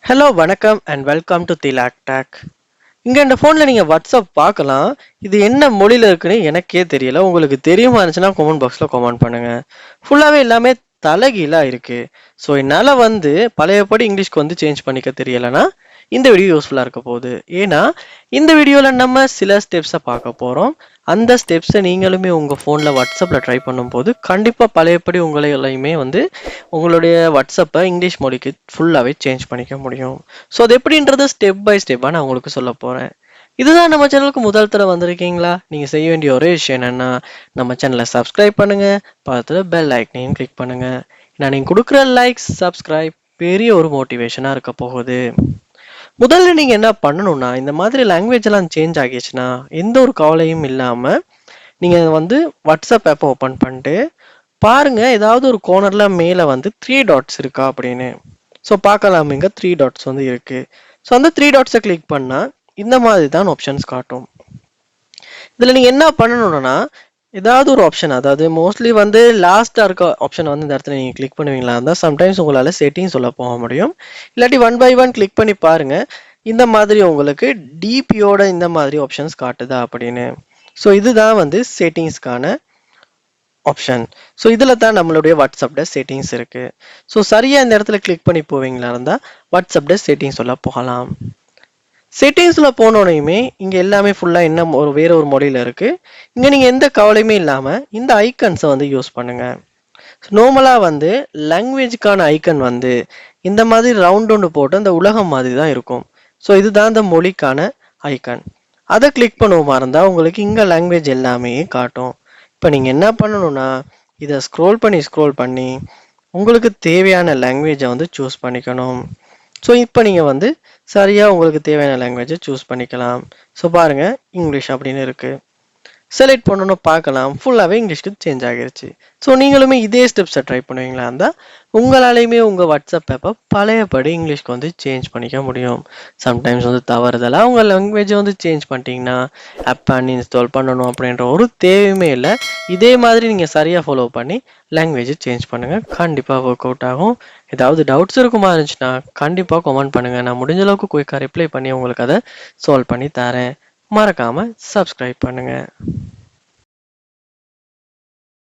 Hello வணக்கம் and welcome to Thilak talk. இங்கே இந்த ஃபோனில் நீங்கள் வாட்ஸ்அப் பார்க்கலாம். இது என்ன மொழியில் இருக்குன்னு எனக்கே தெரியல. உங்களுக்கு தெரியுமா இருந்துச்சுன்னா கமெண்ட் பாக்ஸில் கமெண்ட் பண்ணுங்கள். ஃபுல்லாகவே எல்லாமே தலைகீழாக இருக்குது. ஸோ என்னால் பழையபடி இங்கிலீஷ்க்கு சேஞ்ச் பண்ணிக்க தெரியலைன்னா இந்த வீடியோ யூஸ்ஃபுல்லாக இருக்க போகுது. ஏன்னா இந்த வீடியோவில் நம்ம சில ஸ்டெப்ஸை பார்க்க போகிறோம். அந்த ஸ்டெப்ஸை நீங்களுமே உங்கள் ஃபோனில் வாட்ஸ்அப்பில் ட்ரை பண்ணும்போது கண்டிப்பாக பழையபடி உங்களையுமே உங்களுடைய வாட்ஸ்அப்பை இங்கிலீஷ் மொழிக்கு ஃபுல்லாகவே சேஞ்ச் பண்ணிக்க முடியும். ஸோ அது எப்படின்றது ஸ்டெப் பை ஸ்டெப்பாக நான் உங்களுக்கு சொல்ல போகிறேன். இதுதான் நம்ம சேனலுக்கு முதல் தடவை வந்திருக்கீங்களா? நீங்கள் செய்ய வேண்டிய ஒரே விஷயம் என்னென்னா நம்ம சேனலை சப்ஸ்கிரைப் பண்ணுங்கள், பக்கத்தில் பெல் ஐக்கனையும் கிளிக் பண்ணுங்கள். நான் நீங்கள் கொடுக்குற லைக்ஸ் சப்ஸ்கிரைப் பெரிய ஒரு மோட்டிவேஷனாக இருக்க போகுது. முதல்ல நீங்கள் என்ன பண்ணணும்னா, இந்த மாதிரி லாங்குவேஜ் எல்லாம் சேஞ்ச் ஆகிடுச்சுன்னா எந்த ஒரு கவலையும் இல்லாமல் நீங்கள் வாட்ஸ்அப் ஆப்பை ஓப்பன் பண்ணிட்டு பாருங்கள், ஏதாவது ஒரு கோனரில் மேலே 3 டாட்ஸ் இருக்கா அப்படின்னு. ஸோ பார்க்கலாம், இங்கே 3 டாட்ஸ் இருக்குது. ஸோ அந்த 3 டாட்ஸை கிளிக் பண்ணால் இந்த மாதிரி தான் ஆப்ஷன்ஸ் காட்டும். இதில் நீங்கள் என்ன பண்ணணும்னா, ஏதாவது ஒரு ஆப்ஷன், அதாவது மோஸ்ட்லி லாஸ்ட்டாக இருக்க ஆப்ஷன் இந்த இடத்துல நீங்கள் கிளிக் பண்ணுவீங்களா இருந்தால் சம்டைம்ஸ் உங்களால் செட்டிங்ஸ் சொல்ல போக முடியும். இல்லாட்டி 1 by 1 கிளிக் பண்ணி பாருங்கள், இந்த மாதிரி உங்களுக்கு டிபியோட இந்த மாதிரி ஆப்ஷன்ஸ் காட்டுதா அப்படின்னு. ஸோ இதுதான் செட்டிங்ஸ்க்கான ஆப்ஷன். ஸோ இதில் தான் நம்மளுடைய வாட்ஸ்அப்ட செட்டிங்ஸ் இருக்குது. ஸோ சரியாக இந்த இடத்துல கிளிக் பண்ணி போவீங்களா இருந்தால் வாட்ஸ்அப்ட செட்டிங்ஸ் சொல்ல போகலாம். செட்டிங்ஸில் போனோடையுமே இங்கே எல்லாமே ஃபுல்லாக என்ன வேற ஒரு மொழியில் இருக்குது. இங்கே நீங்கள் எந்த கவலையுமே இல்லாமல் இந்த ஐக்கன்ஸை யூஸ் பண்ணுங்கள். நார்மலாக லாங்குவேஜுக்கான ஐக்கன் இந்த மாதிரி ரவுண்ட் ஒன்று போட்டு அந்த உலகம் மாதிரி தான் இருக்கும். ஸோ இதுதான் இந்த மொழிக்கான ஐக்கன். அதை கிளிக் பண்ணுவோமா இருந்தால் உங்களுக்கு இங்கே லாங்குவேஜ் எல்லாமே காட்டும். இப்போ நீங்கள் என்ன பண்ணணும்னா, இதை ஸ்க்ரோல் பண்ணி உங்களுக்கு தேவையான லாங்குவேஜை சூஸ் பண்ணிக்கணும். ஸோ இப்போ நீங்கள் சரியாக உங்களுக்கு தேவையான லாங்குவேஜை சூஸ் பண்ணிக்கலாம். ஸோ பாருங்கள், இங்கிலீஷ் அப்படின்னு இருக்குது. செலக்ட் பண்ணணும், பார்க்கலாம், ஃபுல்லாகவே இங்கிலீஷ்க்கு சேஞ்ச் ஆகிருச்சு. ஸோ நீங்களுமே இதே ஸ்டெப்ஸை ட்ரை பண்ணுவீங்களா இருந்தால் உங்களாலையுமே உங்கள் வாட்ஸ்அப் ஆப்பை பழையபடி இங்கிலீஷ்க்கு சேஞ்ச் பண்ணிக்க முடியும். சம்டைம்ஸ் தவறுதலாக உங்கள் லாங்குவேஜை சேஞ்ச் பண்ணிட்டீங்கன்னா ஆப்பை அன்இன்ஸ்டால் பண்ணணும் அப்படின்ற ஒரு தேவையுமே இல்லை. இதே மாதிரி நீங்கள் சரியாக ஃபாலோ பண்ணி லாங்குவேஜை சேஞ்ச் பண்ணுங்கள், கண்டிப்பாக ஒர்க் அவுட் ஆகும். ஏதாவது டவுட்ஸ் இருக்குமா இருந்துச்சுன்னா கண்டிப்பாக கமெண்ட் பண்ணுங்கள். நான் முடிஞ்ச அளவுக்கு குயிக்காக ரிப்ளை பண்ணி உங்களுக்கு அதை சால்வ் பண்ணி தரேன். மறக்காமல் சப்ஸ்கிரைப் பண்ணுங்கள்.